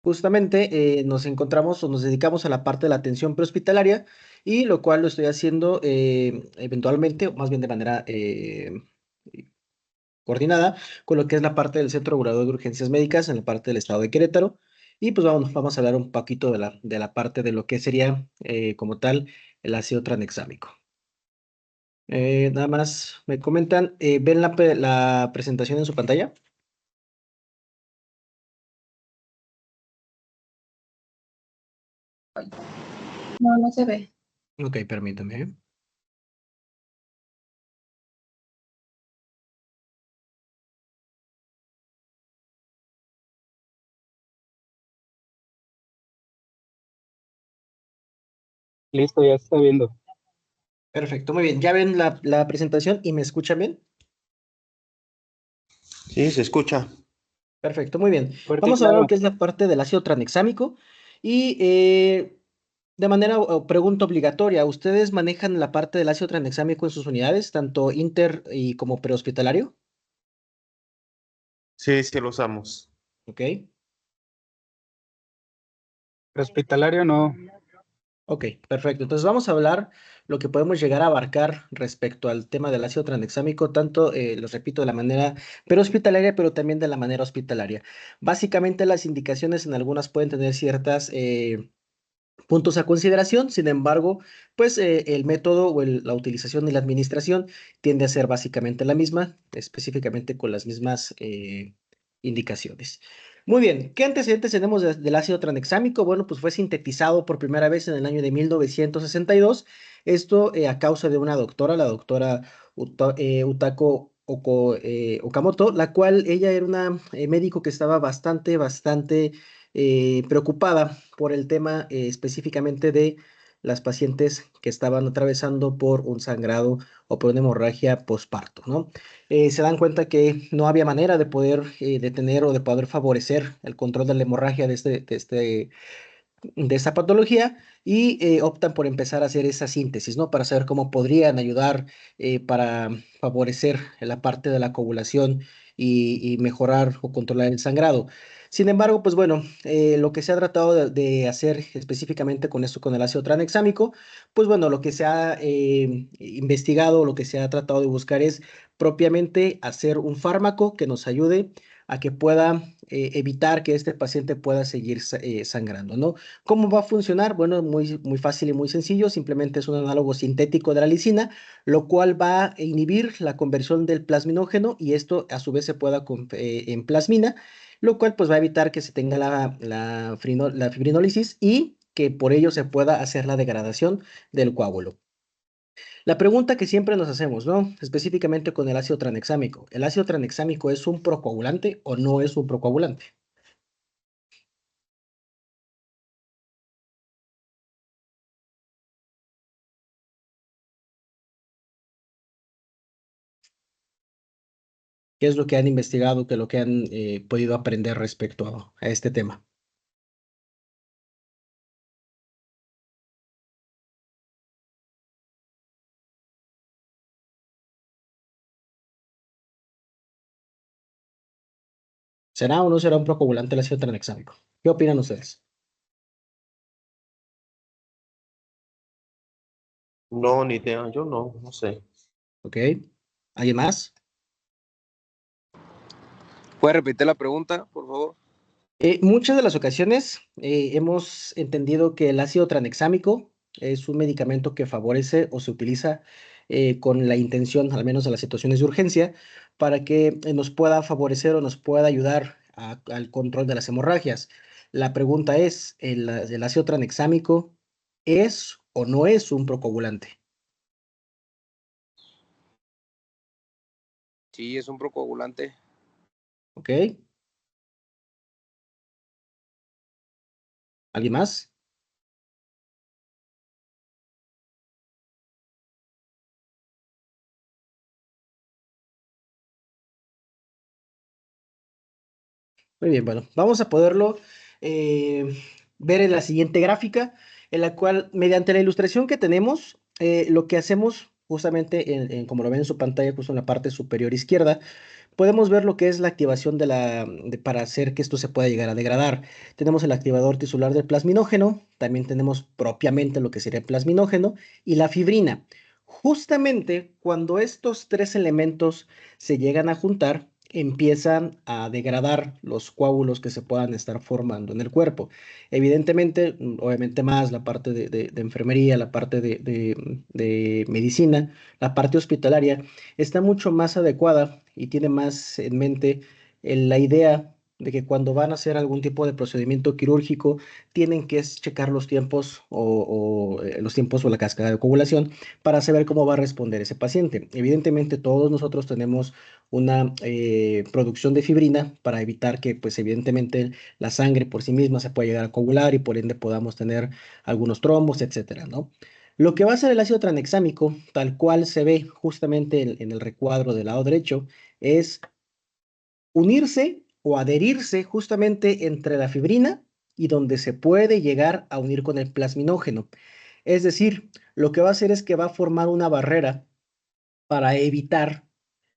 Justamente nos encontramos o nos dedicamos a la parte de la atención prehospitalaria y lo cual lo estoy haciendo eventualmente, o más bien de manera coordinada con lo que es la parte del Centro Regulador de Urgencias Médicas en la parte del estado de Querétaro. Y pues vamos a hablar un poquito de la parte de lo que sería como tal el ácido tranexámico. Nada más me comentan, ¿ven la presentación en su pantalla? No, no se ve. Ok, permítame. Listo, ya se está viendo. Perfecto, muy bien. ¿Ya ven la presentación y me escuchan bien? Sí, se escucha. Perfecto, muy bien. Fuerte y Vamos a ver lo claro. que es la parte del ácido tranexámico y de manera o pregunta obligatoria, ¿ustedes manejan la parte del ácido tranexámico en sus unidades, tanto inter y como prehospitalario? Sí, sí lo usamos. Ok, Hospitalario no. ok, perfecto. Entonces vamos a hablar lo que podemos llegar a abarcar respecto al tema del ácido tranexámico, tanto, lo repito, de la manera prehospitalaria, pero también de la manera hospitalaria. Básicamente las indicaciones en algunas pueden tener ciertas puntos a consideración. Sin embargo, pues el método o la utilización y la administración tiende a ser básicamente la misma, específicamente con las mismas indicaciones. Muy bien, ¿qué antecedentes tenemos del ácido tranexámico? Bueno, pues fue sintetizado por primera vez en el año de 1962. Esto a causa de una doctora, la doctora Utako Okamoto, la cual ella era una médico que estaba bastante preocupada por el tema específicamente de las pacientes que estaban atravesando por un sangrado o por una hemorragia posparto, ¿no? Se dan cuenta que no había manera de poder detener o de poder favorecer el control de la hemorragia de esta patología y optan por empezar a hacer esa síntesis, ¿no? Para saber cómo podrían ayudar para favorecer la parte de la coagulación y mejorar o controlar el sangrado. Sin embargo, pues bueno, lo que se ha tratado de hacer específicamente con esto, con el ácido tranexámico, pues bueno, lo que se ha investigado, lo que se ha tratado de buscar es propiamente hacer un fármaco que nos ayude a que pueda evitar que este paciente pueda seguir sangrando, ¿no? ¿Cómo va a funcionar? Bueno, muy fácil y muy sencillo. Simplemente es un análogo sintético de la lisina, lo cual va a inhibir la conversión del plasminógeno y esto a su vez se pueda en plasmina, lo cual pues va a evitar que se tenga la fibrinólisis y que por ello se pueda hacer la degradación del coágulo. La pregunta que siempre nos hacemos, ¿no? Específicamente con el ácido tranexámico. ¿El ácido tranexámico es un procoagulante o no es un procoagulante? ¿Qué es lo que han investigado, qué es lo que han podido aprender respecto a este tema? ¿Será o no será un procoagulante el ácido tranexámico? ¿Qué opinan ustedes? No, ni idea. Yo no, no sé. ¿Ok? ¿Alguien más? ¿Puede repetir la pregunta, por favor? Muchas de las ocasiones hemos entendido que el ácido tranexámico es un medicamento que favorece o se utiliza con la intención, al menos en las situaciones de urgencia, para que nos pueda favorecer o nos pueda ayudar al control de las hemorragias. La pregunta es, ¿el ácido tranexámico es o no es un procoagulante? Sí, es un procoagulante. ¿Ok? ¿Alguien más? Muy bien, bueno, vamos a poderlo eh, ver en la siguiente gráfica, en la cual, mediante la ilustración que tenemos, lo que hacemos justamente como lo ven en su pantalla, justo en la parte superior izquierda, podemos ver lo que es la activación para hacer que esto se pueda llegar a degradar. Tenemos el activador tisular del plasminógeno, también tenemos propiamente lo que sería el plasminógeno y la fibrina. Justamente cuando estos tres elementos se llegan a juntar, empiezan a degradar los coágulos que se puedan estar formando en el cuerpo. Evidentemente, obviamente más la parte de enfermería, la parte de medicina, la parte hospitalaria, está mucho más adecuada y tiene más en mente la idea de que cuando van a hacer algún tipo de procedimiento quirúrgico, tienen que checar los tiempos los tiempos o la cascada de coagulación para saber cómo va a responder ese paciente. Evidentemente, todos nosotros tenemos una producción de fibrina para evitar que, pues, evidentemente, la sangre por sí misma se pueda llegar a coagular y por ende podamos tener algunos trombos, etcétera, ¿no? Lo que va a ser el ácido tranexámico, tal cual se ve justamente en el recuadro del lado derecho, es unirse o adherirse justamente entre la fibrina y donde se puede llegar a unir con el plasminógeno. Es decir, lo que va a hacer es que va a formar una barrera para evitar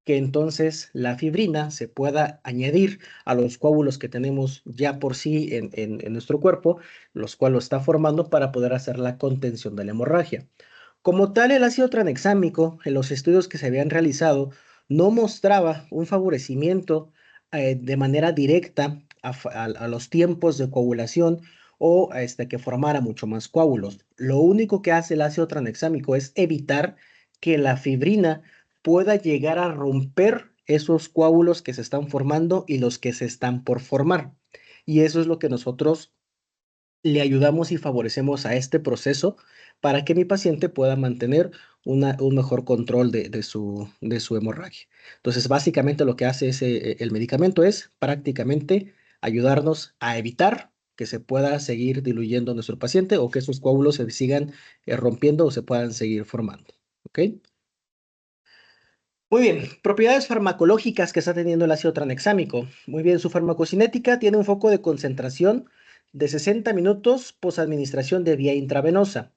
que entonces la fibrina se pueda añadir a los coágulos que tenemos ya por sí en nuestro cuerpo, los cuales lo está formando para poder hacer la contención de la hemorragia. Como tal, el ácido tranexámico, en los estudios que se habían realizado, no mostraba un favorecimiento de manera directa a los tiempos de coagulación o que formara mucho más coágulos. Lo único que hace el ácido tranexámico es evitar que la fibrina pueda llegar a romper esos coágulos que se están formando y los que se están por formar. Y eso es lo que nosotros le ayudamos y favorecemos a este proceso para que mi paciente pueda mantener un mejor control de su hemorragia. Entonces, básicamente lo que hace el medicamento es prácticamente ayudarnos a evitar que se pueda seguir diluyendo nuestro paciente o que esos coágulos se sigan rompiendo o se puedan seguir formando. ¿Ok? Muy bien, propiedades farmacológicas que está teniendo el ácido tranexámico. Muy bien, su farmacocinética tiene un foco de concentración de 60 minutos posadministración de vía intravenosa.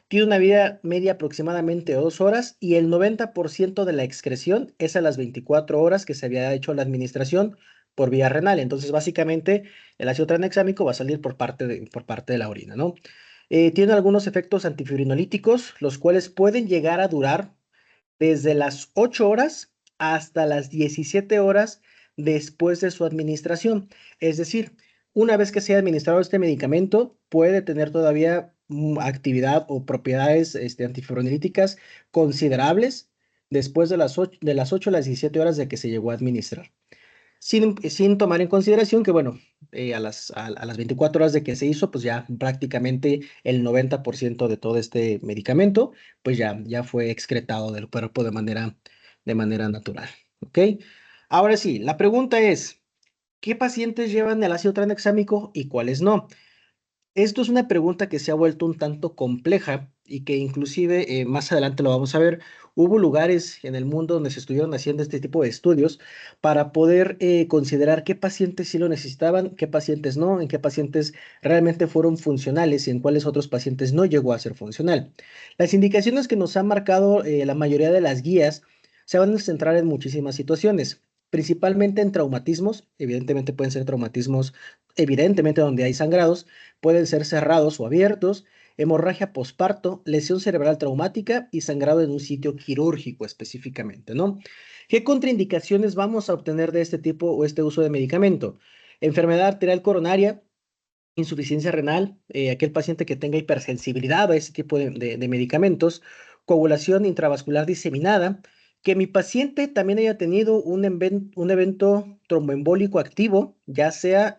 Tiene una vida media aproximadamente de 2 horas y el 90% de la excreción es a las 24 horas que se había hecho la administración por vía renal. Entonces, básicamente, el ácido tranexámico va a salir por parte de la orina, ¿no? Tiene algunos efectos antifibrinolíticos, los cuales pueden llegar a durar desde las 8 horas hasta las 17 horas después de su administración. Es decir, una vez que sea administrado este medicamento, puede tener todavía actividad o propiedades antifibrinolíticas considerables después de las 8 a las 17 horas de que se llegó a administrar. Sin tomar en consideración que, bueno, a las 24 horas de que se hizo, pues ya prácticamente el 90% de todo este medicamento, pues ya fue excretado del cuerpo de manera natural. ¿Ok? Ahora sí, la pregunta es, ¿qué pacientes llevan el ácido tranexámico y cuáles no? Esto es una pregunta que se ha vuelto un tanto compleja y que inclusive más adelante lo vamos a ver. Hubo lugares en el mundo donde se estuvieron haciendo este tipo de estudios para poder considerar qué pacientes sí lo necesitaban, qué pacientes no, en qué pacientes realmente fueron funcionales y en cuáles otros pacientes no llegó a ser funcional. Las indicaciones que nos han marcado la mayoría de las guías se van a centrar en muchísimas situaciones, principalmente en traumatismos. Evidentemente pueden ser traumatismos, evidentemente donde hay sangrados, pueden ser cerrados o abiertos, hemorragia posparto, lesión cerebral traumática y sangrado en un sitio quirúrgico específicamente, ¿no? ¿Qué contraindicaciones vamos a obtener de este tipo o este uso de medicamento? Enfermedad arterial coronaria, insuficiencia renal, aquel paciente que tenga hipersensibilidad a ese tipo de medicamentos, coagulación intravascular diseminada, que mi paciente también haya tenido un evento tromboembólico activo, ya sea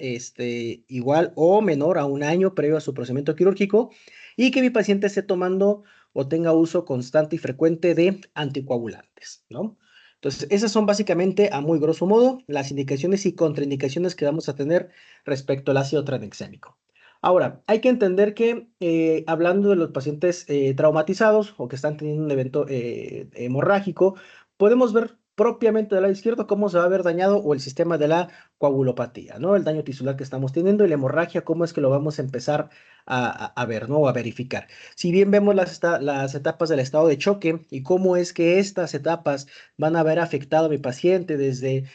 igual o menor a 1 año previo a su procedimiento quirúrgico, y que mi paciente esté tomando o tenga uso constante y frecuente de anticoagulantes, ¿no? Entonces, esas son básicamente, a muy grosso modo, las indicaciones y contraindicaciones que vamos a tener respecto al ácido tranexámico. Ahora, hay que entender que hablando de los pacientes traumatizados o que están teniendo un evento hemorrágico, podemos ver propiamente del lado izquierdo, cómo se va a ver dañado o el sistema de la coagulopatía, ¿no? El daño tisular que estamos teniendo y la hemorragia, cómo es que lo vamos a empezar a ver, ¿no? O a verificar. Si bien vemos las etapas del estado de choque y cómo es que estas etapas van a haber afectado a mi paciente desde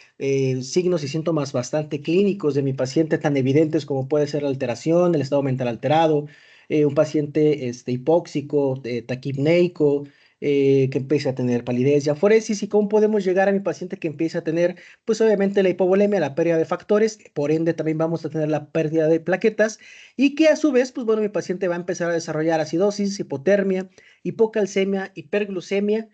signos y síntomas bastante clínicos de mi paciente tan evidentes como puede ser la alteración, el estado mental alterado, un paciente hipóxico, taquipneico, que empiece a tener palidez y aforesis, y cómo podemos llegar a mi paciente que empiece a tener, pues obviamente la hipovolemia, la pérdida de factores, por ende también vamos a tener la pérdida de plaquetas, y que a su vez, pues bueno, mi paciente va a empezar a desarrollar acidosis, hipotermia, hipocalcemia, hiperglucemia.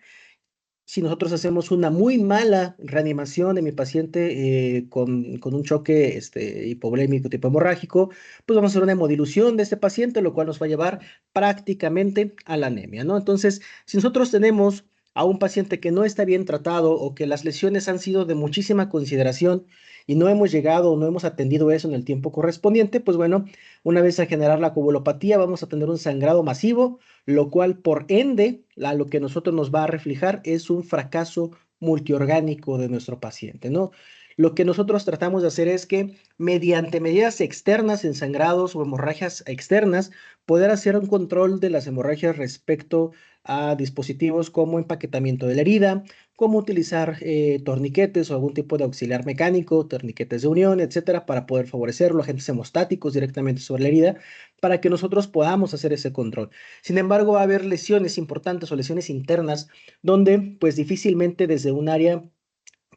Si nosotros hacemos una muy mala reanimación de mi paciente con un choque hipovolémico tipo hemorrágico, pues vamos a hacer una hemodilución de este paciente, lo cual nos va a llevar prácticamente a la anemia, ¿no? Entonces, si nosotros tenemos a un paciente que no está bien tratado o que las lesiones han sido de muchísima consideración y no hemos llegado o no hemos atendido eso en el tiempo correspondiente, pues bueno, una vez a generar la coagulopatía, vamos a tener un sangrado masivo, lo cual por ende, lo que nosotros nos va a reflejar es un fracaso multiorgánico de nuestro paciente, ¿no? Lo que nosotros tratamos de hacer es que mediante medidas externas en sangrados o hemorragias externas, poder hacer un control de las hemorragias respecto a dispositivos como empaquetamiento de la herida, cómo utilizar torniquetes o algún tipo de auxiliar mecánico, torniquetes de unión, etcétera, para poder favorecerlo, agentes hemostáticos directamente sobre la herida, para que nosotros podamos hacer ese control. Sin embargo, va a haber lesiones importantes o lesiones internas donde pues difícilmente desde un área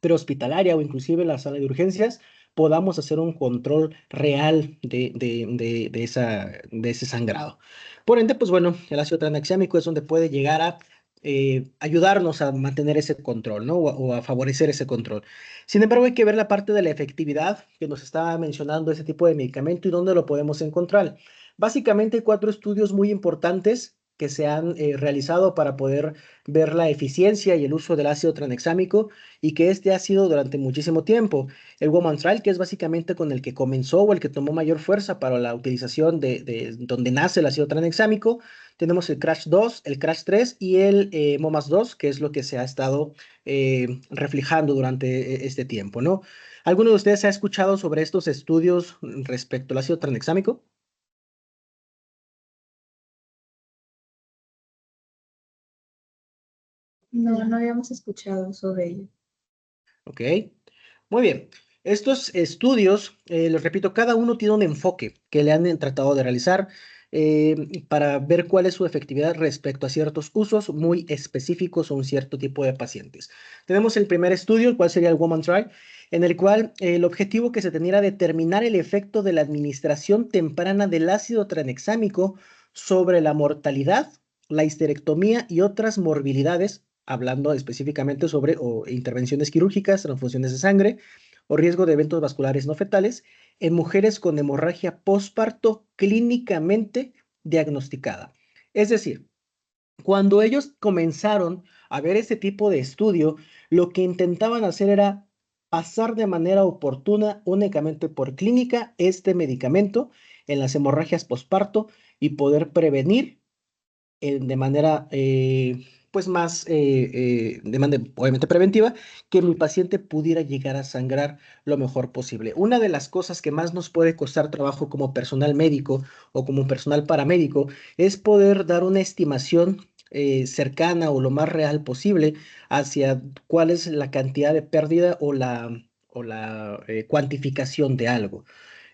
prehospitalaria o inclusive en la sala de urgencias podamos hacer un control real de ese sangrado. Por ende, pues bueno, el ácido tranexámico es donde puede llegar a ayudarnos a mantener ese control, ¿no? O a favorecer ese control. Sin embargo, hay que ver la parte de la efectividad que nos está mencionando ese tipo de medicamento y dónde lo podemos encontrar. Básicamente hay 4 estudios muy importantes que se han realizado para poder ver la eficiencia y el uso del ácido tranexámico y que ha sido durante muchísimo tiempo. El Woman Trial, que es básicamente con el que comenzó o el que tomó mayor fuerza para la utilización de donde nace el ácido tranexámico. Tenemos el Crash 2, el Crash 3 y el MOMAS 2, que es lo que se ha estado reflejando durante este tiempo, ¿no? ¿Alguno de ustedes ha escuchado sobre estos estudios respecto al ácido tranexámico? No, no habíamos escuchado sobre ello. Ok, muy bien. Estos estudios, les repito, cada uno tiene un enfoque que le han tratado de realizar para ver cuál es su efectividad respecto a ciertos usos muy específicos o un cierto tipo de pacientes. Tenemos el primer estudio, el cual sería el Woman Trial, en el cual el objetivo que se tenía era determinar el efecto de la administración temprana del ácido tranexámico sobre la mortalidad, la histerectomía y otras morbilidades, hablando específicamente sobre intervenciones quirúrgicas, transfusiones de sangre o riesgo de eventos vasculares no fetales en mujeres con hemorragia postparto clínicamente diagnosticada. Es decir, cuando ellos comenzaron a ver ese tipo de estudio, lo que intentaban hacer era pasar de manera oportuna únicamente por clínica este medicamento en las hemorragias postparto y poder prevenir de manera pues más de manera obviamente preventiva, que mi paciente pudiera llegar a sangrar lo mejor posible. Una de las cosas que más nos puede costar trabajo como personal médico o como personal paramédico es poder dar una estimación cercana o lo más real posible hacia cuál es la cantidad de pérdida o la cuantificación de algo.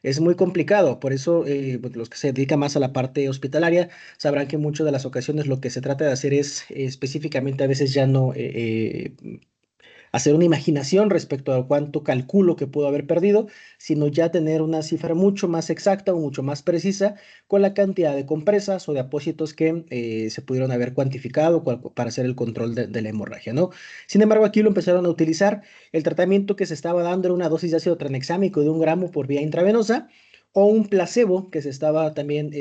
Es muy complicado, por eso pues, los que se dedican más a la parte hospitalaria sabrán que en muchas de las ocasiones lo que se trata de hacer es específicamente a veces ya no hacer una imaginación respecto a cuánto calculo que puedo haber perdido, sino ya tener una cifra mucho más exacta o mucho más precisa con la cantidad de compresas o de apósitos que se pudieron haber cuantificado para hacer el control de la hemorragia, ¿no? Sin embargo, aquí lo empezaron a utilizar. El tratamiento que se estaba dando era una dosis de ácido tranexámico de 1 gramo por vía intravenosa o un placebo que se estaba también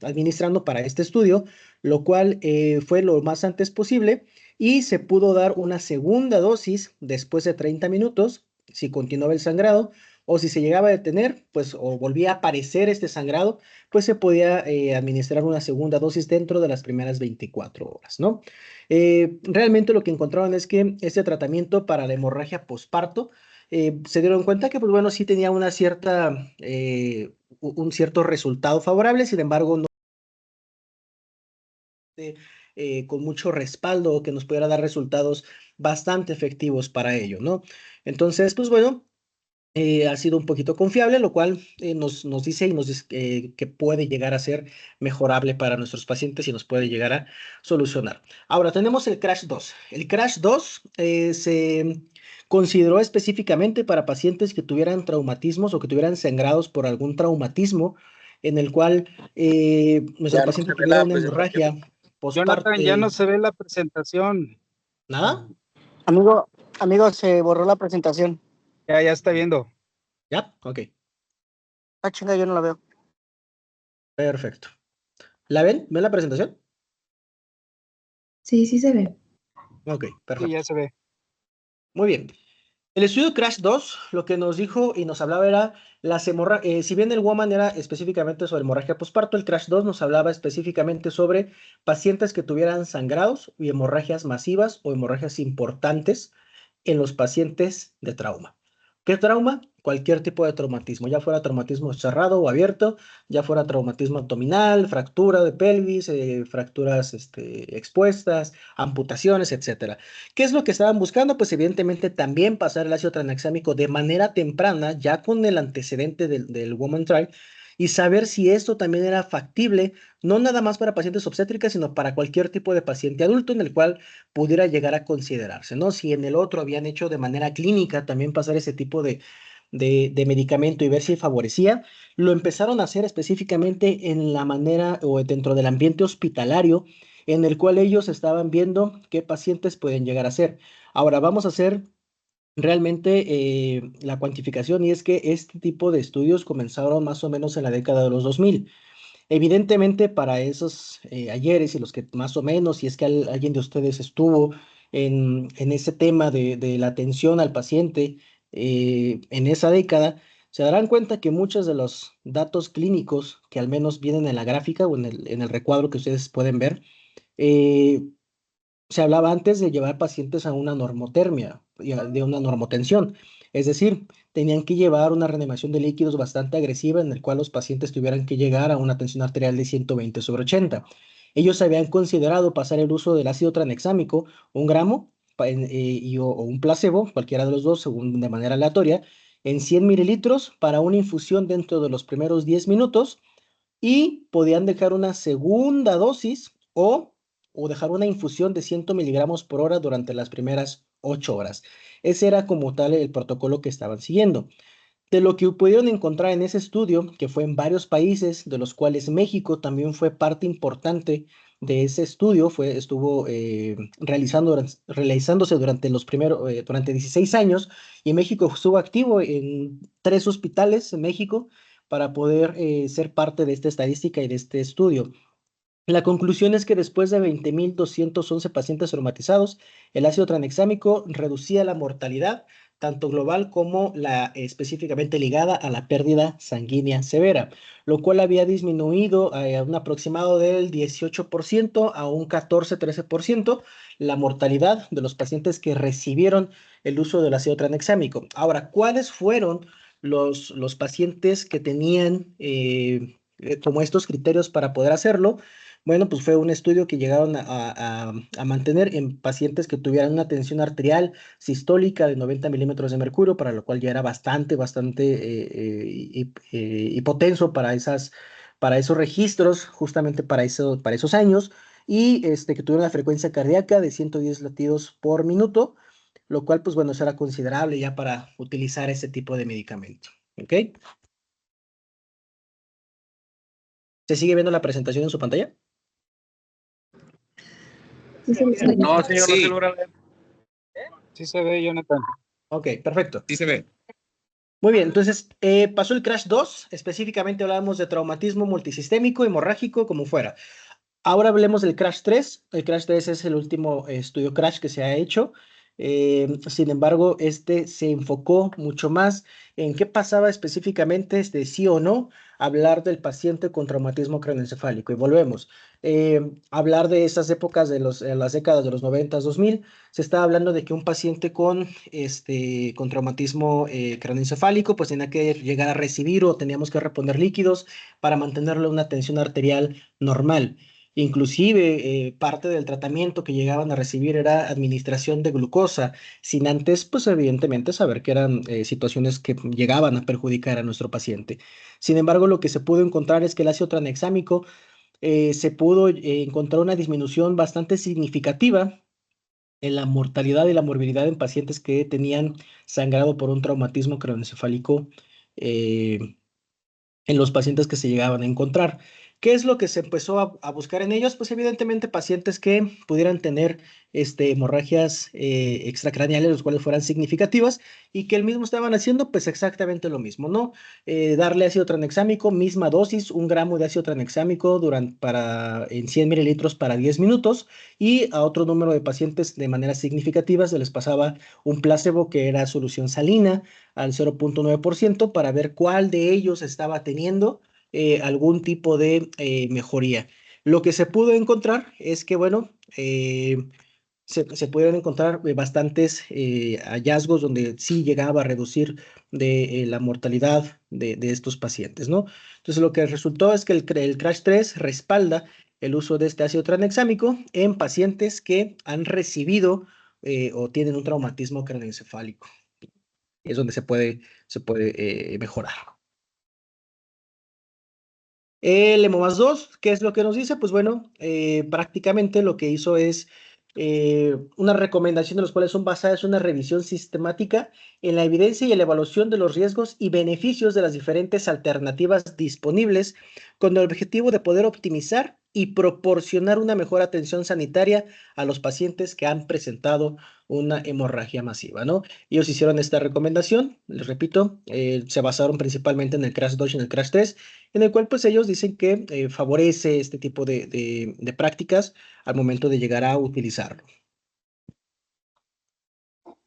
administrando para este estudio, lo cual fue lo más antes posible y se pudo dar una segunda dosis después de 30 minutos, si continuaba el sangrado, o si se llegaba a detener, pues o volvía a aparecer este sangrado, pues se podía administrar una segunda dosis dentro de las primeras 24 horas, ¿no? Realmente lo que encontraron es que este tratamiento para la hemorragia posparto, se dieron cuenta que, pues bueno, sí tenía una cierta, un cierto resultado favorable, sin embargo, no con mucho respaldo o que nos pudiera dar resultados bastante efectivos para ello, ¿no? Entonces, pues bueno, ha sido un poquito confiable, lo cual nos dice y nos dice que puede llegar a ser mejorable para nuestros pacientes y nos puede llegar a solucionar. Ahora tenemos el Crash 2. El Crash 2 se consideró específicamente para pacientes que tuvieran traumatismos o que tuvieran sangrados por algún traumatismo en el cual nuestro Ya no paciente se ve tuviera la una presentación. hemorragia postparto. Jonathan, ya no se ve la presentación. ¿Nada? Amigo, se borró la presentación. Ya está viendo. ¿Ya? Ok, Ah, chinga, yo no la veo. perfecto. ¿La ven? ¿Ven la presentación? Sí, sí se ve. Ok, Sí, perfecto. ya se ve. Muy bien. El estudio Crash 2 lo que nos dijo y nos hablaba era si bien el Woman era específicamente sobre hemorragia posparto, el Crash 2 nos hablaba específicamente sobre pacientes que tuvieran sangrados y hemorragias masivas o hemorragias importantes en los pacientes de trauma. ¿Qué trauma? Cualquier tipo de traumatismo, ya fuera traumatismo cerrado o abierto, ya fuera traumatismo abdominal, fractura de pelvis, fracturas expuestas, amputaciones, etcétera. ¿Qué es lo que estaban buscando? Pues evidentemente también pasar el ácido tranexámico de manera temprana, ya con el antecedente del Woman Trial, y saber si esto también era factible, no nada más para pacientes obstétricas, sino para cualquier tipo de paciente adulto en el cual pudiera llegar a considerarse, ¿no? Si en el otro habían hecho de manera clínica también pasar ese tipo de medicamento y ver si favorecía, lo empezaron a hacer específicamente en la manera o dentro del ambiente hospitalario en el cual ellos estaban viendo qué pacientes pueden llegar a ser. Ahora vamos a hacer realmente la cuantificación y es que este tipo de estudios comenzaron más o menos en la década de los 2000. Evidentemente para esos ayeres y los que más o menos, si es que alguien de ustedes estuvo en ese tema de la atención al paciente en esa década, se darán cuenta que muchos de los datos clínicos que al menos vienen en la gráfica o en el recuadro que ustedes pueden ver, eh, se hablaba antes de llevar pacientes a una normotermia, de una normotensión. Es decir, tenían que llevar una reanimación de líquidos bastante agresiva en el cual los pacientes tuvieran que llegar a una tensión arterial de 120/80. Ellos habían considerado pasar el uso del ácido tranexámico, 1 gramo, o un placebo, cualquiera de los dos, según de manera aleatoria, en 100 mililitros para una infusión dentro de los primeros 10 minutos y podían dejar una segunda dosis o dejar una infusión de 100 miligramos por hora durante las primeras 8 horas. Ese era como tal el protocolo que estaban siguiendo. De lo que pudieron encontrar en ese estudio, que fue en varios países, de los cuales México también fue parte importante de ese estudio, estuvo realizándose durante 16 años, y México estuvo activo en 3 hospitales en México para poder ser parte de esta estadística y de este estudio. La conclusión es que después de 20.211 pacientes traumatizados, el ácido tranexámico reducía la mortalidad, tanto global como la específicamente ligada a la pérdida sanguínea severa, lo cual había disminuido a un aproximado del 18% a un 14-13% la mortalidad de los pacientes que recibieron el uso del ácido tranexámico. Ahora, ¿cuáles fueron los pacientes que tenían como estos criterios para poder hacerlo? Bueno, pues fue un estudio que llegaron a mantener en pacientes que tuvieran una tensión arterial sistólica de 90 milímetros de mercurio, para lo cual ya era bastante hipotenso para esos registros, justamente para esos años, y que tuvieron una frecuencia cardíaca de 110 latidos por minuto, lo cual, pues bueno, eso era considerable ya para utilizar ese tipo de medicamento. ¿Ok? ¿Se sigue viendo la presentación en su pantalla? Sí se ve. No, señor, no se Sí. logra ver. Sí se ve, Jonathan. Ok, perfecto. Sí se ve. Muy bien, entonces pasó el Crash 2, específicamente hablábamos de traumatismo multisistémico, hemorrágico, como fuera. Ahora hablemos del Crash 3. El Crash 3 es el último estudio Crash que se ha hecho. Sin embargo, este se enfocó mucho más en qué pasaba específicamente, sí o no, hablar del paciente con traumatismo craneoencefálico. Y volvemos, hablar de esas épocas de las décadas de los 90, 2000, se estaba hablando de que un paciente con traumatismo craneoencefálico, pues tenía que llegar a recibir o teníamos que reponer líquidos para mantenerle una tensión arterial normal. Inclusive, parte del tratamiento que llegaban a recibir era administración de glucosa, sin antes, pues evidentemente saber que eran situaciones que llegaban a perjudicar a nuestro paciente. Sin embargo, lo que se pudo encontrar es que el ácido tranexámico se pudo encontrar una disminución bastante significativa en la mortalidad y la morbilidad en pacientes que tenían sangrado por un traumatismo craneoencefálico eh, en los pacientes que se llegaban a encontrar. ¿Qué es lo que se empezó a buscar en ellos? Pues evidentemente pacientes que pudieran tener hemorragias extracraneales, los cuales fueran significativas y que el mismo estaban haciendo pues exactamente lo mismo, ¿no? Darle ácido tranexámico, misma dosis, 1 gramo de ácido tranexámico en 100 mililitros para 10 minutos y a otro número de pacientes de manera significativa se les pasaba un placebo que era solución salina al 0.9% para ver cuál de ellos estaba teniendo algún tipo de mejoría. Lo que se pudo encontrar es que, bueno, se pudieron encontrar bastantes hallazgos donde sí llegaba a reducir la mortalidad de estos pacientes, ¿no? Entonces, lo que resultó es que el CRASH 3 respalda el uso de este ácido tranexámico en pacientes que han recibido o tienen un traumatismo craneoencefálico. Es donde se puede mejorar. El EMO más 2, ¿qué es lo que nos dice? Pues bueno, prácticamente lo que hizo es una recomendación de los cuales son basadas en una revisión sistemática en la evidencia y en la evaluación de los riesgos y beneficios de las diferentes alternativas disponibles con el objetivo de poder optimizar y proporcionar una mejor atención sanitaria a los pacientes que han presentado una hemorragia masiva, ¿no? Ellos hicieron esta recomendación, les repito, se basaron principalmente en el CRASH 2 y en el CRASH 3, en el cual pues ellos dicen que favorece este tipo de prácticas al momento de llegar a utilizarlo.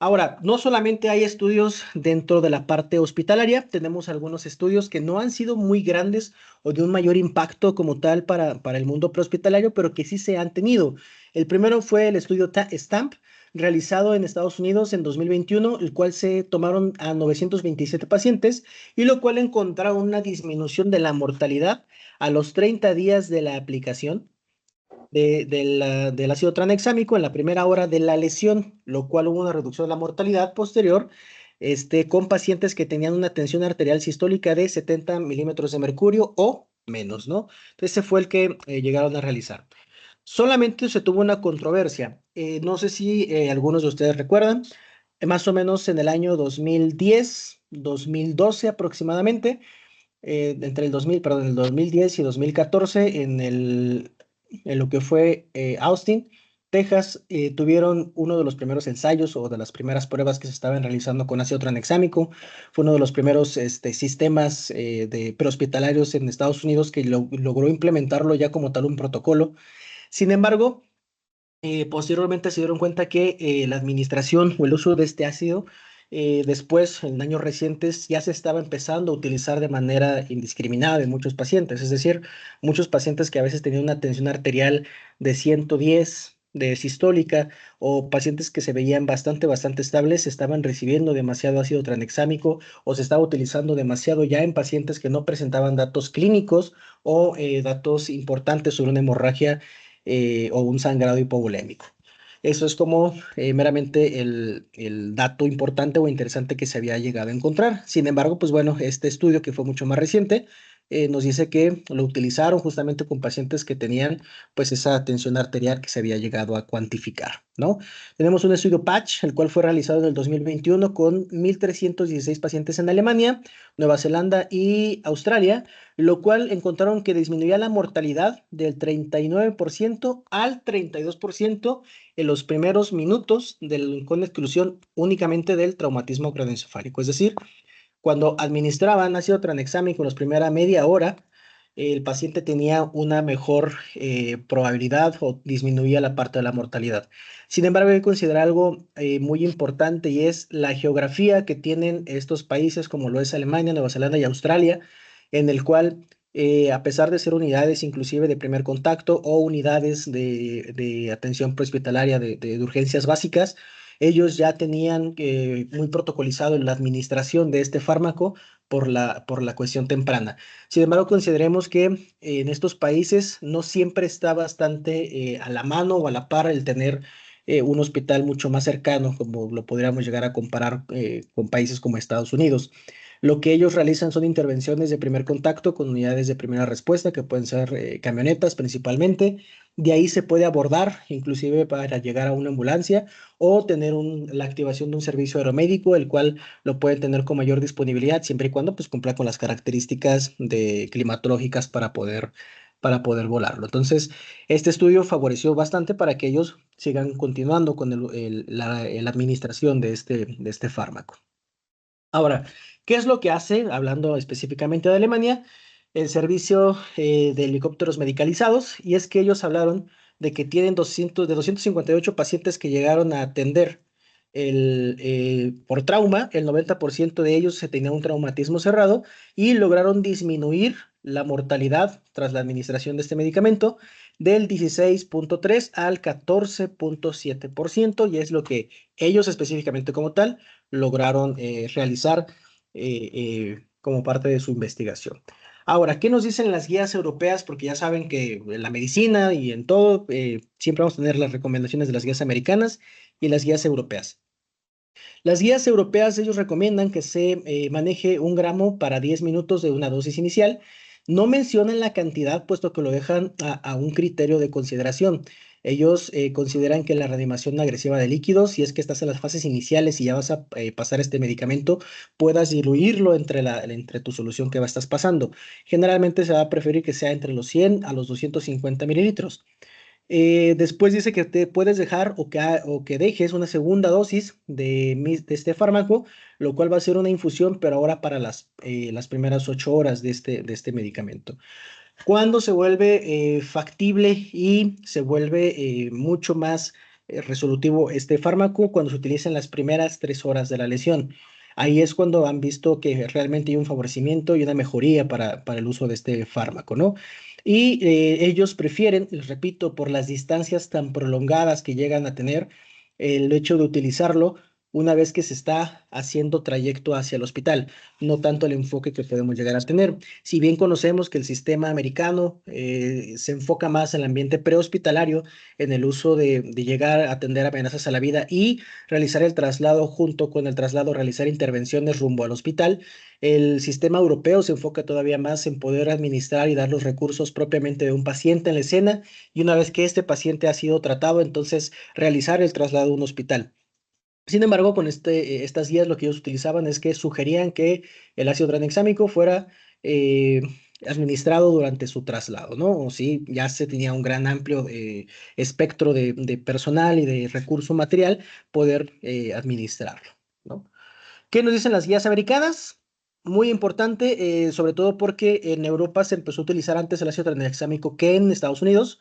Ahora, no solamente hay estudios dentro de la parte hospitalaria, tenemos algunos estudios que no han sido muy grandes o de un mayor impacto como tal para el mundo prehospitalario, pero que sí se han tenido. El primero fue el estudio STAMP, realizado en Estados Unidos en 2021, el cual se tomaron a 927 pacientes y lo cual encontraron una disminución de la mortalidad a los 30 días de la aplicación del ácido tranexámico en la primera hora de la lesión, lo cual hubo una reducción de la mortalidad posterior, con pacientes que tenían una tensión arterial sistólica de 70 milímetros de mercurio o menos, ¿no? Entonces, ese fue el que llegaron a realizar. Solamente se tuvo una controversia. No sé si algunos de ustedes recuerdan, más o menos en el año 2010, 2012 aproximadamente, entre el 2000, perdón, el 2010 y 2014, en lo que fue Austin, Texas, tuvieron uno de los primeros ensayos o de las primeras pruebas que se estaban realizando con ácido tranexámico. Fue uno de los primeros sistemas de prehospitalarios en Estados Unidos que logró implementarlo ya como tal un protocolo. Sin embargo, posteriormente se dieron cuenta que la administración o el uso de este ácido después, en años recientes, ya se estaba empezando a utilizar de manera indiscriminada en muchos pacientes. Es decir, muchos pacientes que a veces tenían una tensión arterial de 110 de sistólica o pacientes que se veían bastante estables, estaban recibiendo demasiado ácido tranexámico o se estaba utilizando demasiado ya en pacientes que no presentaban datos clínicos o datos importantes sobre una hemorragia o un sangrado hipovolémico. Eso es como meramente el dato importante o interesante que se había llegado a encontrar. Sin embargo, pues bueno, este estudio que fue mucho más reciente nos dice que lo utilizaron justamente con pacientes que tenían pues esa tensión arterial que se había llegado a cuantificar, ¿no? Tenemos un estudio PATCH, el cual fue realizado en el 2021 con 1,316 pacientes en Alemania, Nueva Zelanda y Australia, lo cual encontraron que disminuía la mortalidad del 39% al 32% en los primeros minutos con la exclusión únicamente del traumatismo craneoencefálico. Es decir, cuando administraban ácido tranexámico en la primera media hora, el paciente tenía una mejor probabilidad o disminuía la parte de la mortalidad. Sin embargo, hay que considerar algo muy importante y es la geografía que tienen estos países como lo es Alemania, Nueva Zelanda y Australia, en el cual a pesar de ser unidades inclusive de primer contacto o unidades de atención prehospitalaria de urgencias básicas, ellos ya tenían muy protocolizado la administración de este fármaco por la cuestión temprana. Sin embargo, consideremos que en estos países no siempre está bastante a la mano o a la par el tener un hospital mucho más cercano, como lo podríamos llegar a comparar con países como Estados Unidos. Lo que ellos realizan son intervenciones de primer contacto con unidades de primera respuesta, que pueden ser camionetas principalmente. De ahí se puede abordar, inclusive para llegar a una ambulancia o tener la activación de un servicio aeromédico, el cual lo pueden tener con mayor disponibilidad, siempre y cuando pues, cumpla con las características climatológicas para poder volarlo. Entonces, este estudio favoreció bastante para que ellos sigan continuando con la administración de este fármaco. Ahora, ¿qué es lo que hace, hablando específicamente de Alemania, el servicio de helicópteros medicalizados? Y es que ellos hablaron de que tienen 258 pacientes que llegaron a atender por trauma, el 90% de ellos se tenía un traumatismo cerrado y lograron disminuir la mortalidad tras la administración de este medicamento del 16.3 al 14.7%, y es lo que ellos específicamente como tal lograron realizar como parte de su investigación. Ahora, ¿qué nos dicen las guías europeas? Porque ya saben que en la medicina y en todo siempre vamos a tener las recomendaciones de las guías americanas y las guías europeas. Las guías europeas, ellos recomiendan que se maneje 1 gramo para 10 minutos de una dosis inicial. No mencionan la cantidad, puesto que lo dejan a un criterio de consideración. Ellos consideran que la reanimación agresiva de líquidos, si es que estás en las fases iniciales y ya vas a pasar este medicamento, puedas diluirlo entre tu solución que estás pasando. Generalmente se va a preferir que sea entre los 100 a los 250 mililitros. Después dice que te puedes dejar o que dejes una segunda dosis de este fármaco, lo cual va a ser una infusión, pero ahora para las primeras 8 horas de este medicamento. Cuando se vuelve factible y se vuelve mucho más resolutivo este fármaco, cuando se utiliza en las primeras 3 horas de la lesión. Ahí es cuando han visto que realmente hay un favorecimiento y una mejoría para el uso de este fármaco, ¿no? Y ellos prefieren, les repito, por las distancias tan prolongadas que llegan a tener, el hecho de utilizarlo una vez que se está haciendo trayecto hacia el hospital, no tanto el enfoque que podemos llegar a tener. Si bien conocemos que el sistema americano se enfoca más en el ambiente prehospitalario, en el uso de llegar a atender amenazas a la vida y realizar el traslado, junto con el traslado, realizar intervenciones rumbo al hospital, el sistema europeo se enfoca todavía más en poder administrar y dar los recursos propiamente de un paciente en la escena, y una vez que este paciente ha sido tratado, entonces realizar el traslado a un hospital. Sin embargo, con estas guías lo que ellos utilizaban es que sugerían que el ácido tranexámico fuera eh, administrado durante su traslado, ¿no? O si ya se tenía un gran amplio espectro de personal y de recurso material, poder administrarlo, ¿no? ¿Qué nos dicen las guías americanas? Muy importante, sobre todo porque en Europa se empezó a utilizar antes el ácido tranexámico que en Estados Unidos.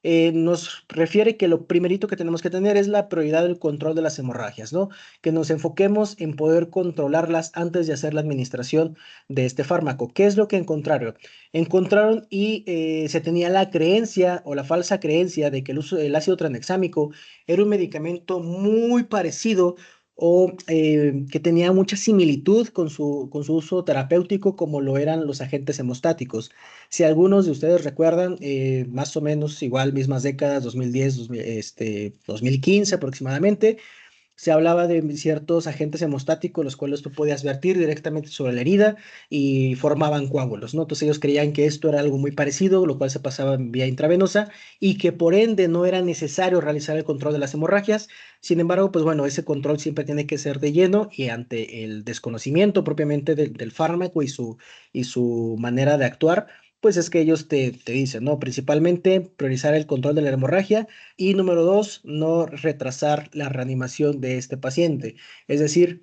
Nos refiere que lo primerito que tenemos que tener es la prioridad del control de las hemorragias, ¿no? Que nos enfoquemos en poder controlarlas antes de hacer la administración de este fármaco. ¿Qué es lo que encontraron? Encontraron y se tenía la creencia o la falsa creencia de que el uso del ácido tranexámico era un medicamento muy parecido o que tenía mucha similitud con su uso terapéutico como lo eran los agentes hemostáticos. Si algunos de ustedes recuerdan, más o menos igual, mismas décadas, 2010, 2015 aproximadamente, se hablaba de ciertos agentes hemostáticos, los cuales tú podías vertir directamente sobre la herida y formaban coágulos, ¿no? Entonces ellos creían que esto era algo muy parecido, lo cual se pasaba en vía intravenosa y que por ende no era necesario realizar el control de las hemorragias. Sin embargo, pues bueno, ese control siempre tiene que ser de lleno, y ante el desconocimiento propiamente del fármaco y su manera de actuar, pues es que ellos te dicen, ¿no? Principalmente priorizar el control de la hemorragia y número 2, no retrasar la reanimación de este paciente. Es decir,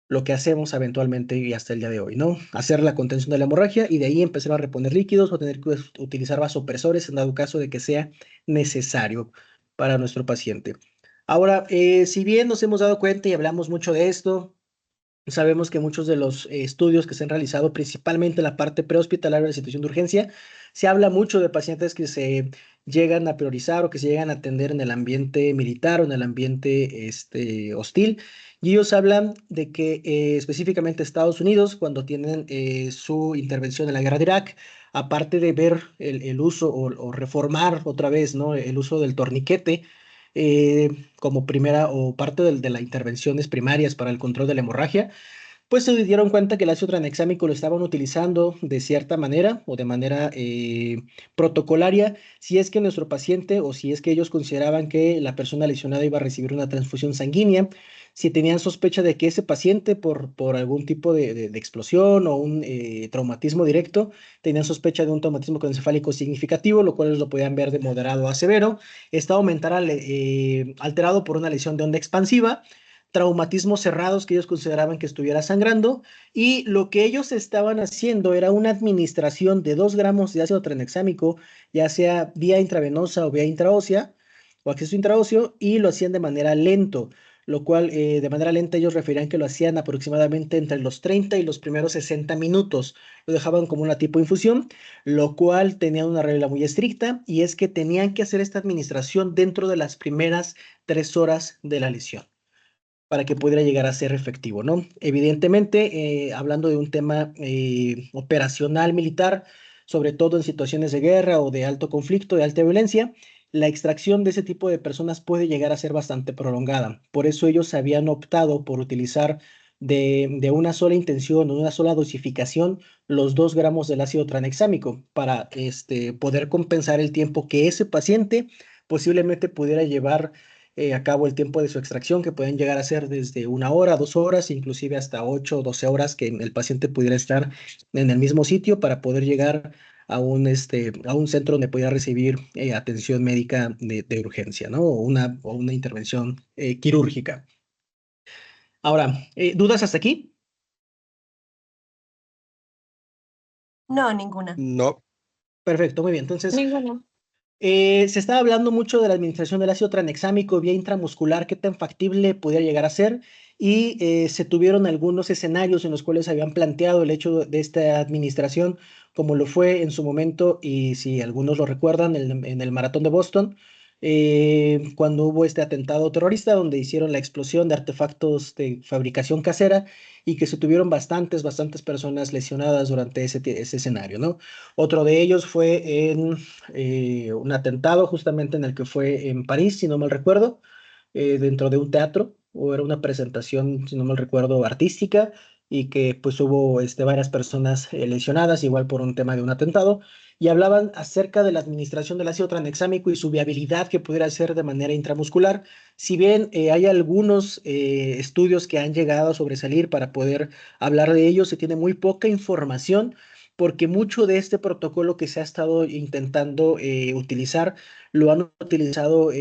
lo que hacemos eventualmente y hasta el día de hoy, ¿no? Hacer la contención de la hemorragia y de ahí empezar a reponer líquidos o tener que utilizar vasopresores en dado caso de que sea necesario para nuestro paciente. Ahora, si bien nos hemos dado cuenta y hablamos mucho de esto, sabemos que muchos de los estudios que se han realizado, principalmente en la parte prehospitalaria de la situación de urgencia, se habla mucho de pacientes que se llegan a priorizar o que se llegan a atender en el ambiente militar o en el ambiente hostil. Y ellos hablan de que específicamente Estados Unidos, cuando tienen su intervención en la guerra de Irak, aparte de ver el uso o reformar otra vez, ¿no? El uso del torniquete, como primera o parte de las intervenciones primarias para el control de la hemorragia, pues se dieron cuenta que el ácido tranexámico lo estaban utilizando de cierta manera o de manera protocolaria si es que nuestro paciente o si es que ellos consideraban que la persona lesionada iba a recibir una transfusión sanguínea, si tenían sospecha de que ese paciente por algún tipo de explosión o un traumatismo directo, tenían sospecha de un traumatismo craneoencefálico significativo, lo cual lo podían ver de moderado a severo, estado mental alterado por una lesión de onda expansiva, traumatismos cerrados que ellos consideraban que estuviera sangrando, y lo que ellos estaban haciendo era una administración de 2 gramos de ácido tranexámico, ya sea vía intravenosa o vía intraósea o acceso intraóseo, y lo hacían de manera lento, lo cual de manera lenta ellos referían que lo hacían aproximadamente entre los 30 y los primeros 60 minutos. Lo dejaban como una tipo infusión, lo cual tenía una regla muy estricta, y es que tenían que hacer esta administración dentro de las primeras 3 horas de la lesión para que pudiera llegar a ser efectivo, ¿no? Evidentemente, hablando de un tema operacional militar, sobre todo en situaciones de guerra o de alto conflicto, de alta violencia, la extracción de ese tipo de personas puede llegar a ser bastante prolongada. Por eso ellos habían optado por utilizar de una sola intención, o una sola dosificación, los 2 gramos del ácido tranexámico para poder compensar el tiempo que ese paciente posiblemente pudiera llevar a cabo el tiempo de su extracción, que pueden llegar a ser desde 1 hora, 2 horas, inclusive hasta 8 o 12 horas que el paciente pudiera estar en el mismo sitio para poder llegar a un centro donde pudiera recibir atención médica de urgencia, ¿no? O una intervención quirúrgica. Ahora, ¿dudas hasta aquí? No, ninguna. No. Perfecto, muy bien. Entonces, Ninguno. se estaba hablando mucho de la administración del ácido tranexámico vía intramuscular, qué tan factible pudiera llegar a ser, y se tuvieron algunos escenarios en los cuales habían planteado el hecho de esta administración, como lo fue en su momento, y si algunos lo recuerdan, en el Maratón de Boston, cuando hubo este atentado terrorista donde hicieron la explosión de artefactos de fabricación casera y que se tuvieron bastantes personas lesionadas durante ese escenario, ¿no? Otro de ellos fue en un atentado justamente en el que fue en París, si no mal recuerdo, dentro de un teatro, o era una presentación, si no mal recuerdo, artística, y que pues hubo varias personas lesionadas, igual por un tema de un atentado, y hablaban acerca de la administración del ácido tranexámico y su viabilidad que pudiera ser de manera intramuscular. Si bien hay algunos estudios que han llegado a sobresalir para poder hablar de ello, se tiene muy poca información porque mucho de este protocolo que se ha estado intentando utilizar lo han utilizado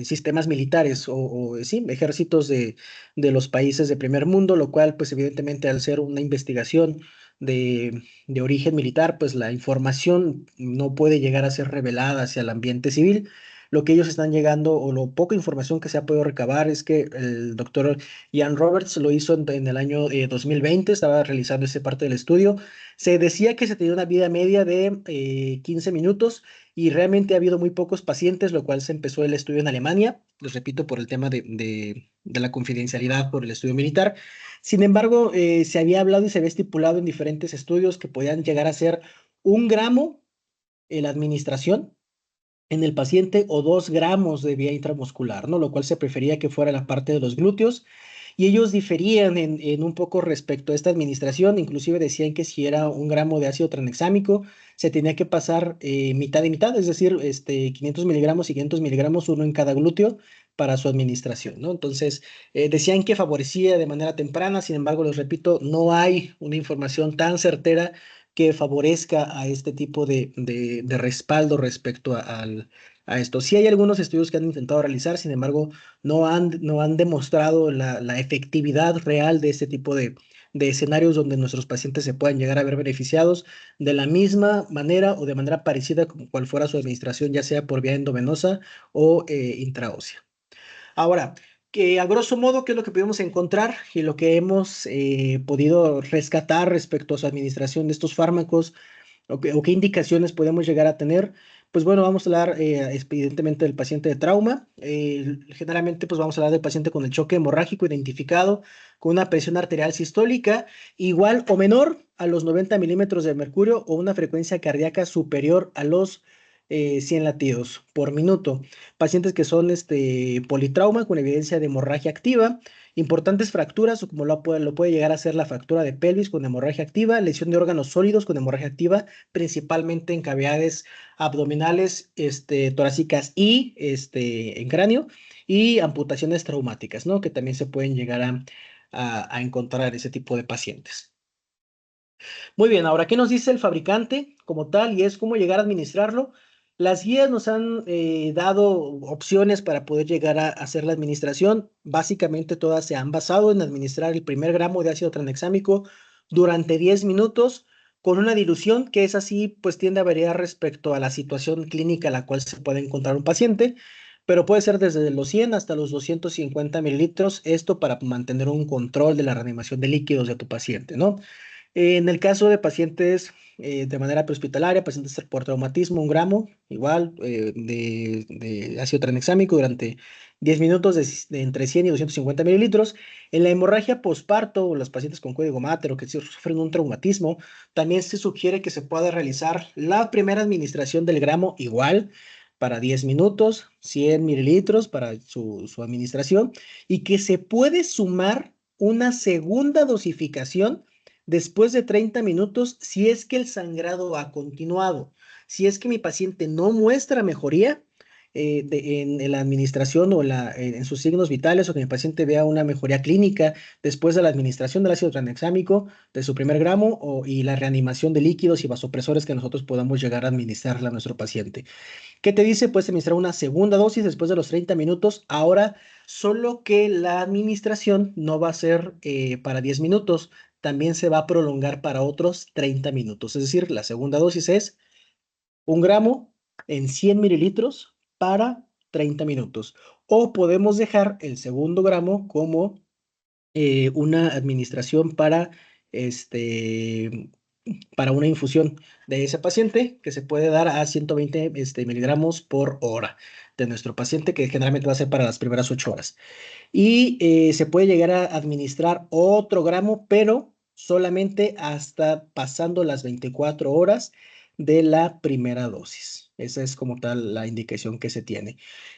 sistemas militares sí, ejércitos de los países de primer mundo, lo cual pues evidentemente al ser una investigación de origen militar, pues la información no puede llegar a ser revelada hacia el ambiente civil. Lo que ellos están llegando, o lo poca información que se ha podido recabar, es que el doctor Ian Roberts lo hizo en el año 2020, estaba realizando esa parte del estudio. Se decía que se tenía una vida media de 15 minutos y realmente ha habido muy pocos pacientes, lo cual se empezó el estudio en Alemania, les repito, por el tema de la confidencialidad por el estudio militar. Sin embargo, se había hablado y se había estipulado en diferentes estudios que podían llegar a ser 1 gramo en la administración en el paciente o 2 gramos de vía intramuscular, ¿no? Lo cual se prefería que fuera la parte de los glúteos. Y ellos diferían en un poco respecto a esta administración, inclusive decían que si era 1 gramo de ácido tranexámico, se tenía que pasar mitad y mitad, es decir, 500 miligramos y 500 miligramos, uno en cada glúteo, para su administración, ¿no? Entonces, decían que favorecía de manera temprana, sin embargo, les repito, no hay una información tan certera que favorezca a este tipo de respaldo respecto a esto. Sí hay algunos estudios que han intentado realizar, sin embargo, no han demostrado la efectividad real de este tipo de escenarios donde nuestros pacientes se puedan llegar a ver beneficiados de la misma manera o de manera parecida como cual fuera su administración, ya sea por vía endovenosa o intraósea. Ahora, que a grosso modo, ¿qué es lo que pudimos encontrar y lo que hemos podido rescatar respecto a su administración de estos fármacos o qué indicaciones podemos llegar a tener? Pues bueno, vamos a hablar evidentemente del paciente de trauma. Generalmente pues vamos a hablar del paciente con el choque hemorrágico identificado con una presión arterial sistólica igual o menor a los 90 milímetros de mercurio o una frecuencia cardíaca superior a los 100 latidos por minuto. Pacientes que son politrauma con evidencia de hemorragia activa, importantes fracturas, o como lo puede llegar a ser la fractura de pelvis con hemorragia activa, lesión de órganos sólidos con hemorragia activa, principalmente en cavidades abdominales, torácicas y en cráneo, y amputaciones traumáticas, ¿no? Que también se pueden llegar a encontrar ese tipo de pacientes. Muy bien, ahora, ¿qué nos dice el fabricante como tal? Y es cómo llegar a administrarlo. Las guías nos han dado opciones para poder llegar a hacer la administración. Básicamente todas se han basado en administrar el primer gramo de ácido tranexámico durante 10 minutos con una dilución que es así, pues tiende a variar respecto a la situación clínica a la cual se puede encontrar un paciente, pero puede ser desde los 100 hasta los 250 mililitros, esto para mantener un control de la reanimación de líquidos de tu paciente, ¿no? En el caso de pacientes de manera prehospitalaria, pacientes por traumatismo, 1 gramo, igual, de ácido tranexámico durante 10 minutos de entre 100 y 250 mililitros. En la hemorragia posparto o los pacientes con código Mater o que sufren un traumatismo, también se sugiere que se pueda realizar la primera administración del gramo igual para 10 minutos, 100 mililitros para su administración y que se puede sumar una segunda dosificación después de 30 minutos, si es que el sangrado ha continuado, si es que mi paciente no muestra mejoría en la administración o en sus signos vitales o que mi paciente vea una mejoría clínica después de la administración del ácido tranexámico de su primer gramo y la reanimación de líquidos y vasopresores que nosotros podamos llegar a administrarle a nuestro paciente. ¿Qué te dice? Puedes administrar una segunda dosis después de los 30 minutos. Ahora, solo que la administración no va a ser para 10 minutos, también se va a prolongar para otros 30 minutos. Es decir, la segunda dosis es 1 gramo en 100 mililitros para 30 minutos. O podemos dejar el segundo gramo como una administración para una infusión de ese paciente que se puede dar a 120 miligramos por hora de nuestro paciente, que generalmente va a ser para las primeras 8 horas. Y se puede llegar a administrar otro gramo, pero solamente hasta pasando las 24 horas de la primera dosis. Esa es como tal la indicación que se tiene.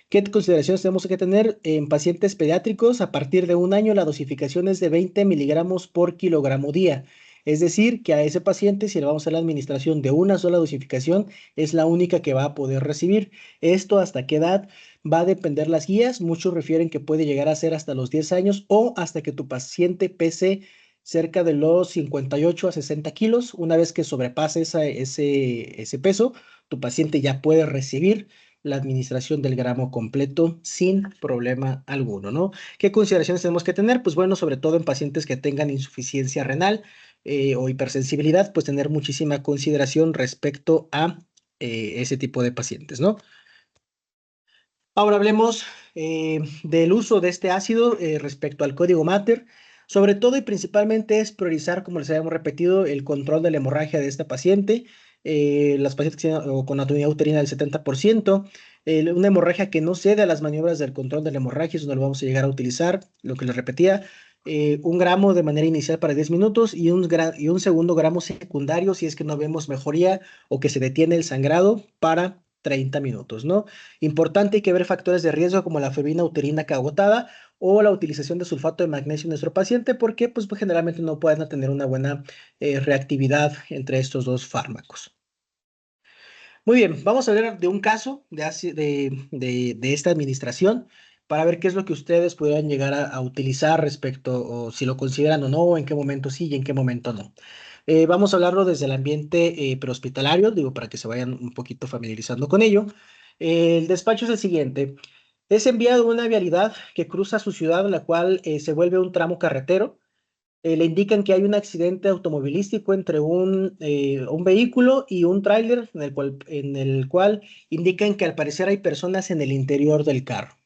¿Qué consideraciones tenemos que tener en pacientes pediátricos? A partir de 1 año, la dosificación es de 20 miligramos por kilogramo día. Es decir, que a ese paciente, si le vamos a hacer la administración de una sola dosificación, es la única que va a poder recibir. ¿Esto hasta qué edad? Va a depender las guías. Muchos refieren que puede llegar a ser hasta los 10 años o hasta que tu paciente pese cerca de los 58 a 60 kilos. Una vez que sobrepase ese peso, tu paciente ya puede recibir la administración del gramo completo sin problema alguno, ¿no? ¿Qué consideraciones tenemos que tener? Pues bueno, sobre todo en pacientes que tengan insuficiencia renal o hipersensibilidad, pues tener muchísima consideración respecto a ese tipo de pacientes, ¿no? Ahora hablemos del uso de este ácido respecto al código Mater. Sobre todo y principalmente es priorizar, como les habíamos repetido, el control de la hemorragia de esta paciente. Las pacientes con anatomía uterina del 70%, una hemorragia que no cede a las maniobras del control de la hemorragia, eso no lo vamos a llegar a utilizar, lo que les repetía, 1 gramo de manera inicial para 10 minutos y un segundo gramo secundario si es que no vemos mejoría o que se detiene el sangrado para 30 minutos, ¿no? Importante, hay que ver factores de riesgo como la fibrina uterina agotada o la utilización de sulfato de magnesio en nuestro paciente porque pues generalmente no pueden tener una buena reactividad entre estos dos fármacos. Muy bien, vamos a hablar de un caso de esta administración para ver qué es lo que ustedes pudieran llegar a utilizar respecto o si lo consideran o no, en qué momento sí y en qué momento no. Vamos a hablarlo desde el ambiente prehospitalario, digo, para que se vayan un poquito familiarizando con ello. El despacho es el siguiente. Es enviado una vialidad que cruza su ciudad, la cual se vuelve un tramo carretero. Le indican que hay un accidente automovilístico entre un vehículo y un tráiler en el cual indican que al parecer hay personas en el interior del carro.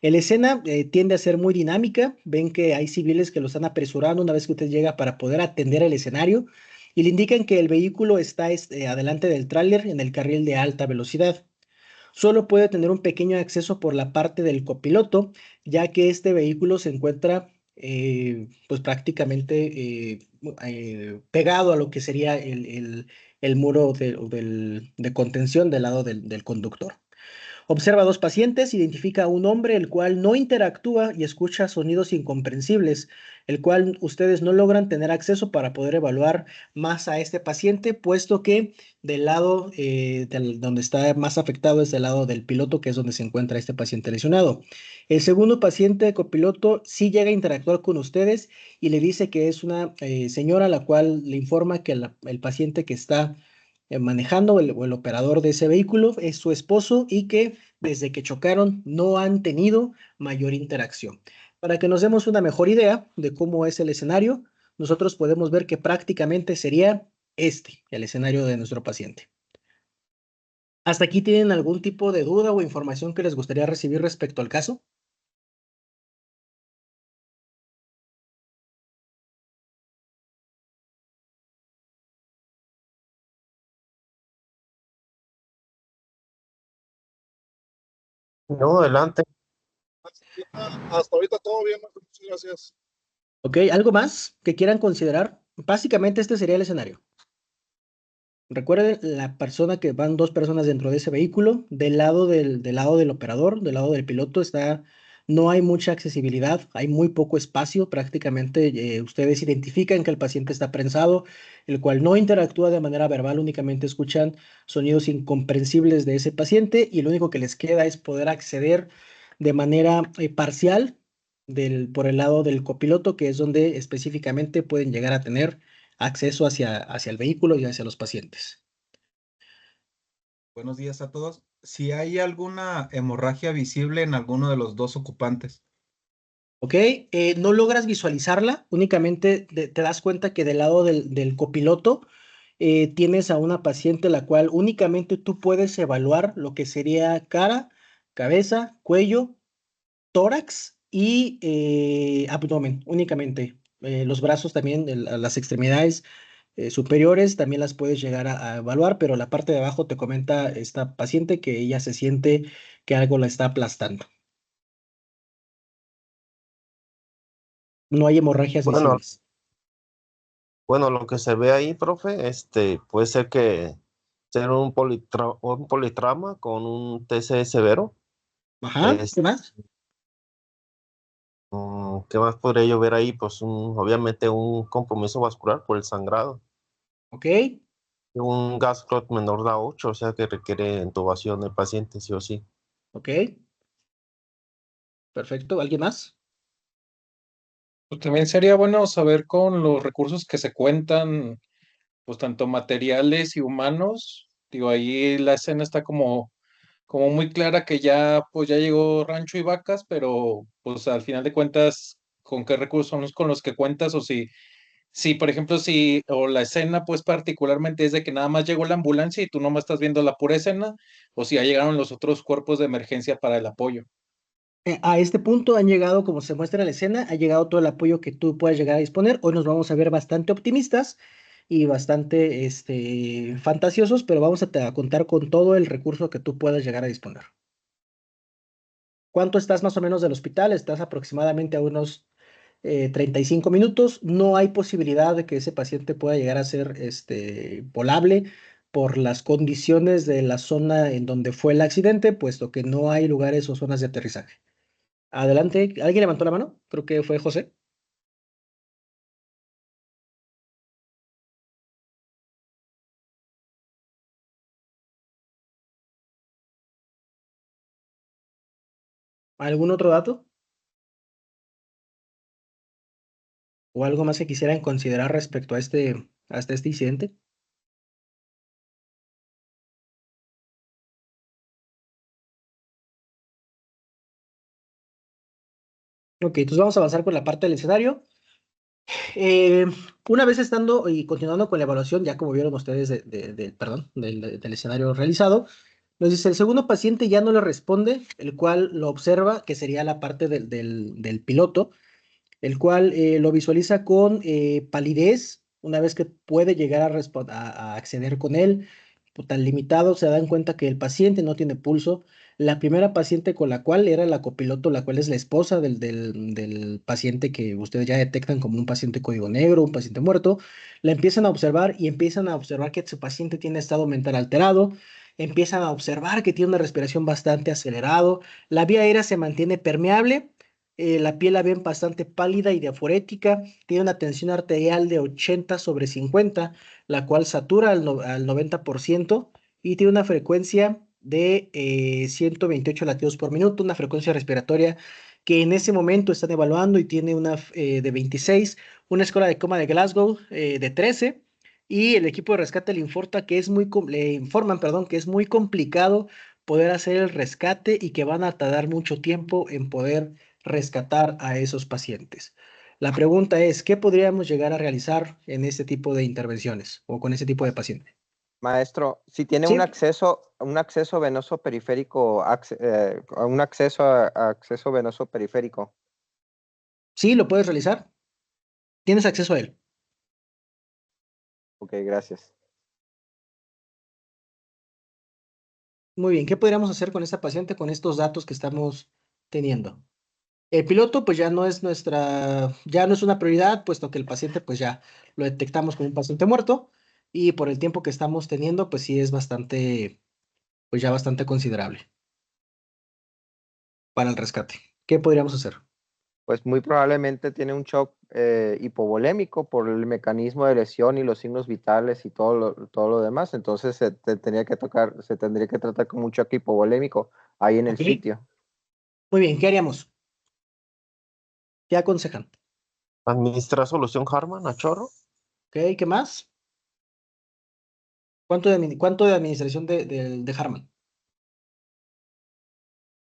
La escena tiende a ser muy dinámica. Ven que hay civiles que lo están apresurando una vez que usted llega para poder atender el escenario y le indican que el vehículo está adelante del tráiler en el carril de alta velocidad. Solo puede tener un pequeño acceso por la parte del copiloto, ya que este vehículo se encuentra pues prácticamente pegado a lo que sería el muro de contención del lado del conductor. Observa a dos pacientes, identifica a un hombre el cual no interactúa y escucha sonidos incomprensibles, el cual ustedes no logran tener acceso para poder evaluar más a este paciente, puesto que del lado donde está más afectado es del lado del piloto, que es donde se encuentra este paciente lesionado. El segundo paciente copiloto sí llega a interactuar con ustedes y le dice que es una señora, la cual le informa que el paciente que está manejando o el operador de ese vehículo es su esposo y que desde que chocaron no han tenido mayor interacción. Para que nos demos una mejor idea de cómo es el escenario, nosotros podemos ver que prácticamente sería el escenario de nuestro paciente. ¿Hasta aquí tienen algún tipo de duda o información que les gustaría recibir respecto al caso? No, adelante. Hasta ahorita todo bien, maestro. Muchas gracias. ¿Ok? ¿Algo más que quieran considerar? Básicamente este sería el escenario. Recuerden la persona que van dos personas dentro de ese vehículo, del lado del operador, del lado del piloto no hay mucha accesibilidad, hay muy poco espacio, prácticamente ustedes identifican que el paciente está prensado, el cual no interactúa de manera verbal, únicamente escuchan sonidos incomprensibles de ese paciente y lo único que les queda es poder acceder de manera parcial por el lado del copiloto, que es donde específicamente pueden llegar a tener acceso hacia el vehículo y hacia los pacientes. Buenos días a todos. Si hay alguna hemorragia visible en alguno de los dos ocupantes. ¿Ok? No logras visualizarla, únicamente te das cuenta que del lado del copiloto tienes a una paciente la cual únicamente tú puedes evaluar lo que sería cara, cabeza, cuello, tórax y abdomen, únicamente. Los brazos también, las extremidades superiores también las puedes llegar a evaluar, pero la parte de abajo te comenta esta paciente que ella se siente que algo la está aplastando. No hay hemorragias Bueno, visibles. bueno, lo que se ve ahí, profe, puede ser que ser un politrauma con un TC severo. Ajá, Es- ¿qué más? ¿Qué más podría yo ver ahí? Pues obviamente un compromiso vascular por el sangrado. Ok, Un gas clot menor de A8, o sea que requiere intubación del paciente, sí o sí. ok, perfecto. ¿Alguien más? Pues también sería bueno saber con los recursos que se cuentan, pues tanto materiales y humanos. Digo, ahí la escena está como muy clara que ya, pues ya llegó Rancho y Vacas, pero pues al final de cuentas, ¿con qué recursos son los con los que cuentas? O si, por ejemplo, o la escena, pues particularmente es de que nada más llegó la ambulancia y tú nomás estás viendo la pura escena, o si ya llegaron los otros cuerpos de emergencia para el apoyo. A este punto han llegado, como se muestra en la escena, ha llegado todo el apoyo que tú puedas llegar a disponer. Hoy nos vamos a ver bastante optimistas y bastante fantasiosos, pero vamos a contar con todo el recurso que tú puedas llegar a disponer. ¿Cuánto estás más o menos del hospital? Estás aproximadamente a unos 35 minutos. No hay posibilidad de que ese paciente pueda llegar a ser volable por las condiciones de la zona en donde fue el accidente, puesto que no hay lugares o zonas de aterrizaje. Adelante. ¿Alguien levantó la mano? Creo que fue José. ¿Algún otro dato? ¿O algo más que quisieran considerar respecto hasta este incidente? Ok, entonces vamos a avanzar con la parte del escenario. Una vez estando y continuando con la evaluación, ya como vieron ustedes perdón, del escenario realizado, nos dice, el segundo paciente ya no le responde, el cual lo observa, que sería la parte del piloto, el cual lo visualiza con palidez, una vez que puede llegar a acceder con él, tan limitado, se dan cuenta que el paciente no tiene pulso. La primera paciente con la cual era la copiloto, la cual es la esposa del paciente que ustedes ya detectan como un paciente código negro, un paciente muerto, la empiezan a observar y empiezan a observar que su paciente tiene estado mental alterado, empiezan a observar que tiene una respiración bastante acelerado, la vía aérea se mantiene permeable, la piel la ven bastante pálida y diaforética, tiene una tensión arterial de 80/50, la cual satura al 90% y tiene una frecuencia de 128 latidos por minuto, una frecuencia respiratoria que en ese momento están evaluando y tiene una de 26, una escala de coma de Glasgow de 13 y el equipo de rescate le informan, perdón, que es muy complicado poder hacer el rescate y que van a tardar mucho tiempo en poder rescatar a esos pacientes. La pregunta es, ¿qué podríamos llegar a realizar en este tipo de intervenciones o con este tipo de paciente? Maestro, si tiene Sí, un acceso venoso periférico, un acceso venoso periférico. sí, lo puedes realizar. Tienes acceso a él. Ok, gracias. Muy bien, ¿qué podríamos hacer con esta paciente con estos datos que estamos teniendo? El piloto, pues ya no es una prioridad, puesto que el paciente, pues ya lo detectamos como un paciente muerto y por el tiempo que estamos teniendo, pues sí es bastante, pues ya bastante considerable para el rescate. ¿Qué podríamos hacer? Pues muy probablemente tiene un shock hipovolémico por el mecanismo de lesión y los signos vitales y todo lo demás. Entonces se tendría que tratar con un shock hipovolémico ahí en el Ok, sitio. muy bien, ¿qué haríamos? ¿Qué aconsejan? ¿Administrar solución Harman a chorro? Ok, ¿qué más? ¿Cuánto de administración de Harman?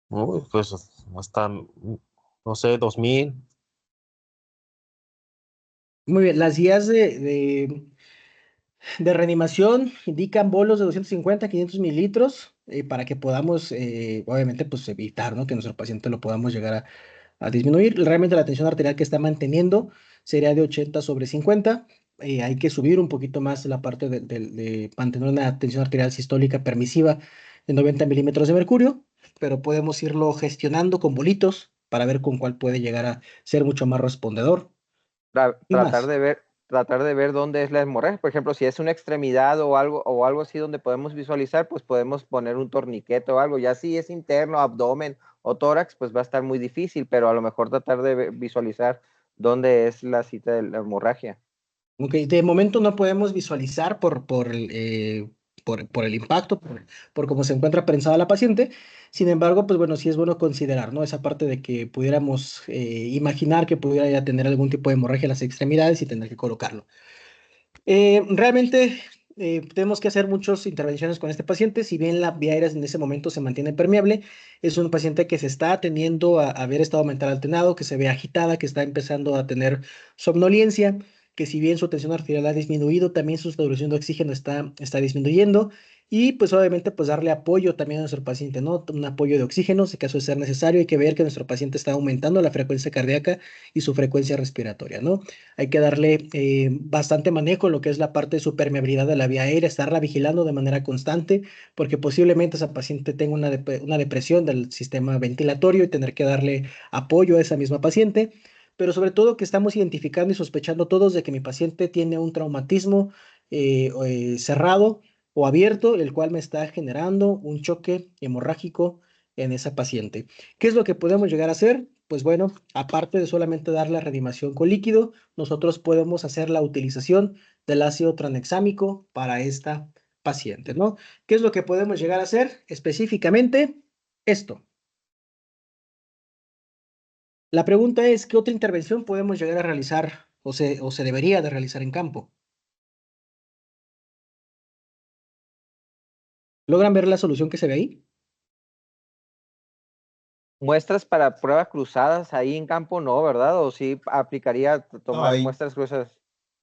Uy, pues hasta, no sé, 2000. Muy bien, las guías de reanimación indican bolos de 250 a 500 mililitros para que podamos, obviamente, pues evitar, ¿no? Que nuestro paciente lo podamos llegar a disminuir. Realmente la tensión arterial que está manteniendo sería de 80/50. Hay que subir un poquito más la parte de mantener una tensión arterial sistólica permisiva de 90 milímetros de mercurio, pero podemos irlo gestionando con bolitos para ver con cuál puede llegar a ser mucho más respondedor. ¿Qué más? Tratar de ver dónde es la hemorragia. Por ejemplo, si es una extremidad o algo así donde podemos visualizar, pues podemos poner un torniquete o algo. Ya si es interno, abdomen o tórax, pues va a estar muy difícil, pero a lo mejor tratar de visualizar dónde es la sita de la hemorragia. Ok, de momento no podemos visualizar por el impacto, por cómo se encuentra prensada la paciente. Sin embargo, pues bueno, sí es bueno considerar, ¿no? Esa parte de que pudiéramos imaginar que pudiera ya tener algún tipo de hemorragia en las extremidades y tener que colocarlo. Realmente tenemos que hacer muchas intervenciones con este paciente. Si bien la vía aérea en ese momento se mantiene permeable, es un paciente que se está atendiendo a haber estado mental alterado, que se ve agitada, que está empezando a tener somnolencia, que si bien su tensión arterial ha disminuido, también su saturación de oxígeno está disminuyendo. Y pues obviamente pues darle apoyo también a nuestro paciente, ¿no? Un apoyo de oxígeno, si caso de ser necesario, hay que ver que nuestro paciente está aumentando la frecuencia cardíaca y su frecuencia respiratoria, ¿no? Hay que darle bastante manejo en lo que es la parte de su permeabilidad de la vía aérea, estarla vigilando de manera constante, porque posiblemente esa paciente tenga una depresión del sistema ventilatorio y tener que darle apoyo a esa misma paciente. Pero sobre todo que estamos identificando y sospechando todos de que mi paciente tiene un traumatismo cerrado o abierto, el cual me está generando un choque hemorrágico en esa paciente. ¿Qué es lo que podemos llegar a hacer? Pues bueno, aparte de solamente dar la reanimación con líquido, nosotros podemos hacer la utilización del ácido tranexámico para esta paciente, ¿no? ¿Qué es lo que podemos llegar a hacer? Específicamente esto. La pregunta es, ¿qué otra intervención podemos llegar a realizar o se debería de realizar en campo? ¿Logran ver la solución que se ve ahí? muestras para pruebas cruzadas ahí en campo no, ¿verdad? ¿O sí aplicaría tomar ahí, muestras cruzadas?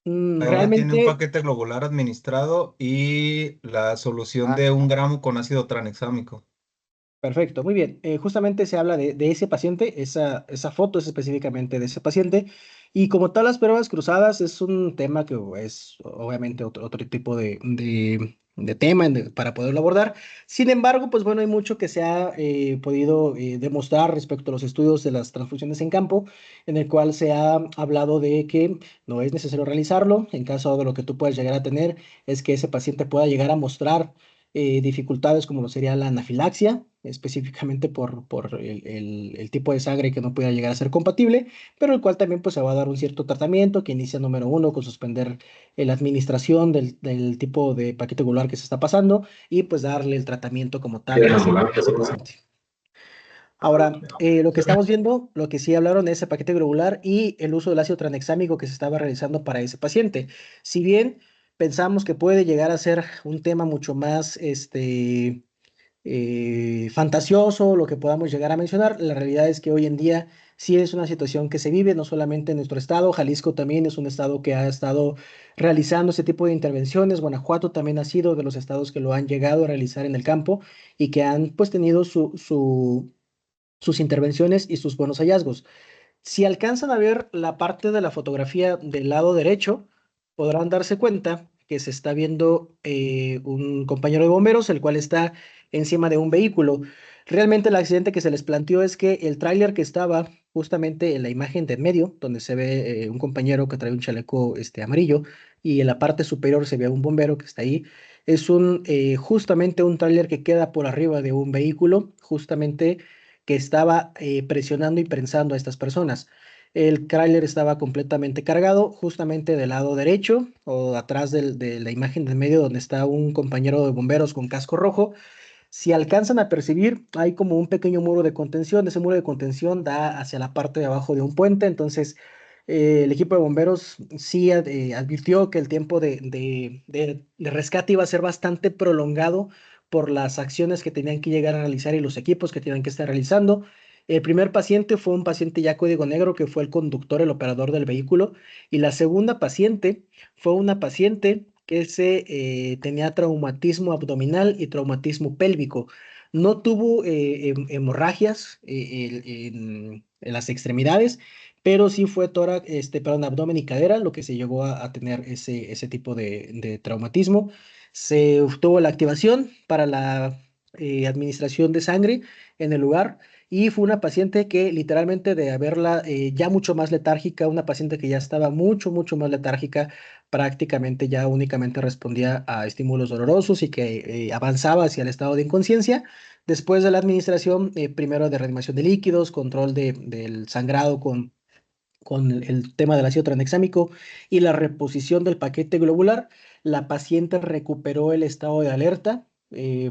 ahí tiene un Realmente, paquete globular administrado y la solución Ah, de 1 gramo con ácido tranexámico. perfecto, muy bien. Justamente se habla de ese paciente, esa foto es específicamente de ese paciente. Y como tal, las pruebas cruzadas es un tema que es obviamente otro tipo de tema para poderlo abordar. Sin embargo, pues bueno, hay mucho que se ha podido demostrar respecto a los estudios de las transfusiones en campo, en el cual se ha hablado de que no es necesario realizarlo. En caso de lo que tú puedas llegar a tener, es que ese paciente pueda llegar a mostrar dificultades como lo sería la anafilaxia, específicamente por el tipo de sangre que no pueda llegar a ser compatible, pero el cual también pues se va a dar un cierto tratamiento que inicia número uno con suspender la administración del tipo de paquete globular que se está pasando y pues darle el tratamiento como tal a ese paciente. Ahora, lo que estamos viendo, lo que sí hablaron es ese paquete globular y el uso del ácido tranexámico que se estaba realizando para ese paciente. Si bien pensamos que puede llegar a ser un tema mucho más fantasioso, lo que podamos llegar a mencionar, la realidad es que hoy en día sí es una situación que se vive, no solamente en nuestro estado, Jalisco también es un estado que ha estado realizando ese tipo de intervenciones, Guanajuato también ha sido de los estados que lo han llegado a realizar en el campo y que han pues tenido sus intervenciones y sus buenos hallazgos. Si alcanzan a ver la parte de la fotografía del lado derecho, podrán darse cuenta que se está viendo un compañero de bomberos, el cual está encima de un vehículo. Realmente el accidente que se les planteó es que el tráiler que estaba justamente en la imagen de en medio, donde se ve un compañero que trae un chaleco amarillo, y en la parte superior se ve a un bombero que está ahí, es justamente un tráiler que queda por arriba de un vehículo, justamente que estaba presionando y prensando a estas personas. El tráiler estaba completamente cargado, justamente del lado derecho o atrás de la imagen del medio donde está un compañero de bomberos con casco rojo. Si alcanzan a percibir, hay como un pequeño muro de contención. Ese muro de contención da hacia la parte de abajo de un puente. Entonces, el equipo de bomberos sí advirtió que el tiempo de rescate iba a ser bastante prolongado por las acciones que tenían que llegar a realizar y los equipos que tenían que estar realizando. El primer paciente fue un paciente ya código negro, que fue el conductor, el operador del vehículo. Y la segunda paciente fue una paciente que tenía traumatismo abdominal y traumatismo pélvico. No tuvo hemorragias en las extremidades, pero sí fue tórax, perdón, abdomen y cadera lo que se llegó a tener ese tipo de traumatismo. Se obtuvo la activación para la administración de sangre en el lugar y fue una paciente que literalmente de haberla ya mucho más letárgica, una paciente que ya estaba mucho más letárgica, prácticamente ya únicamente respondía a estímulos dolorosos y que avanzaba hacia el estado de inconsciencia. Después de la administración, primero de reanimación de líquidos, control del sangrado con el tema del ácido tranexámico y la reposición del paquete globular, la paciente recuperó el estado de alerta,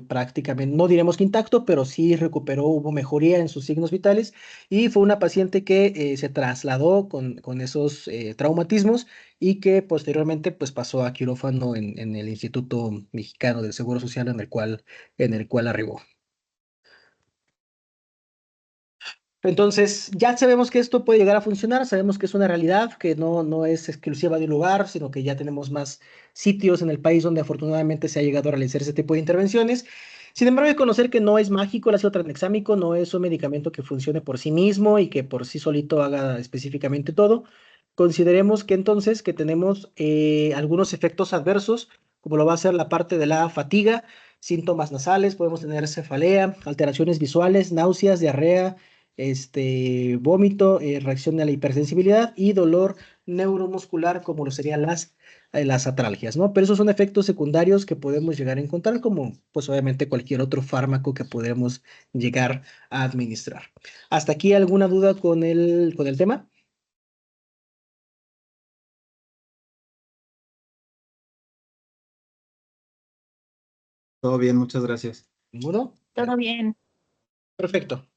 prácticamente, no diremos que intacto, pero sí recuperó, hubo mejoría en sus signos vitales y fue una paciente que se trasladó con esos traumatismos y que posteriormente pues pasó a quirófano en el Instituto Mexicano del Seguro Social en el cual arribó. Entonces, ya sabemos que esto puede llegar a funcionar, sabemos que es una realidad, que no es exclusiva de un lugar, sino que ya tenemos más sitios en el país donde afortunadamente se ha llegado a realizar ese tipo de intervenciones. Sin embargo, hay que conocer que no es mágico el ácido tranexámico, no es un medicamento que funcione por sí mismo y que por sí solito haga específicamente todo. Consideremos que entonces que tenemos algunos efectos adversos, como lo va a ser la parte de la fatiga, síntomas nasales, podemos tener cefalea, alteraciones visuales, náuseas, diarrea, vómito, reacción a la hipersensibilidad y dolor neuromuscular, como lo serían las atralgias, ¿no? Pero esos son efectos secundarios que podemos llegar a encontrar, como pues obviamente cualquier otro fármaco que podremos llegar a administrar. ¿Hasta aquí alguna duda con el tema? Todo bien, muchas gracias. ¿Ninguno? Todo bien. Perfecto.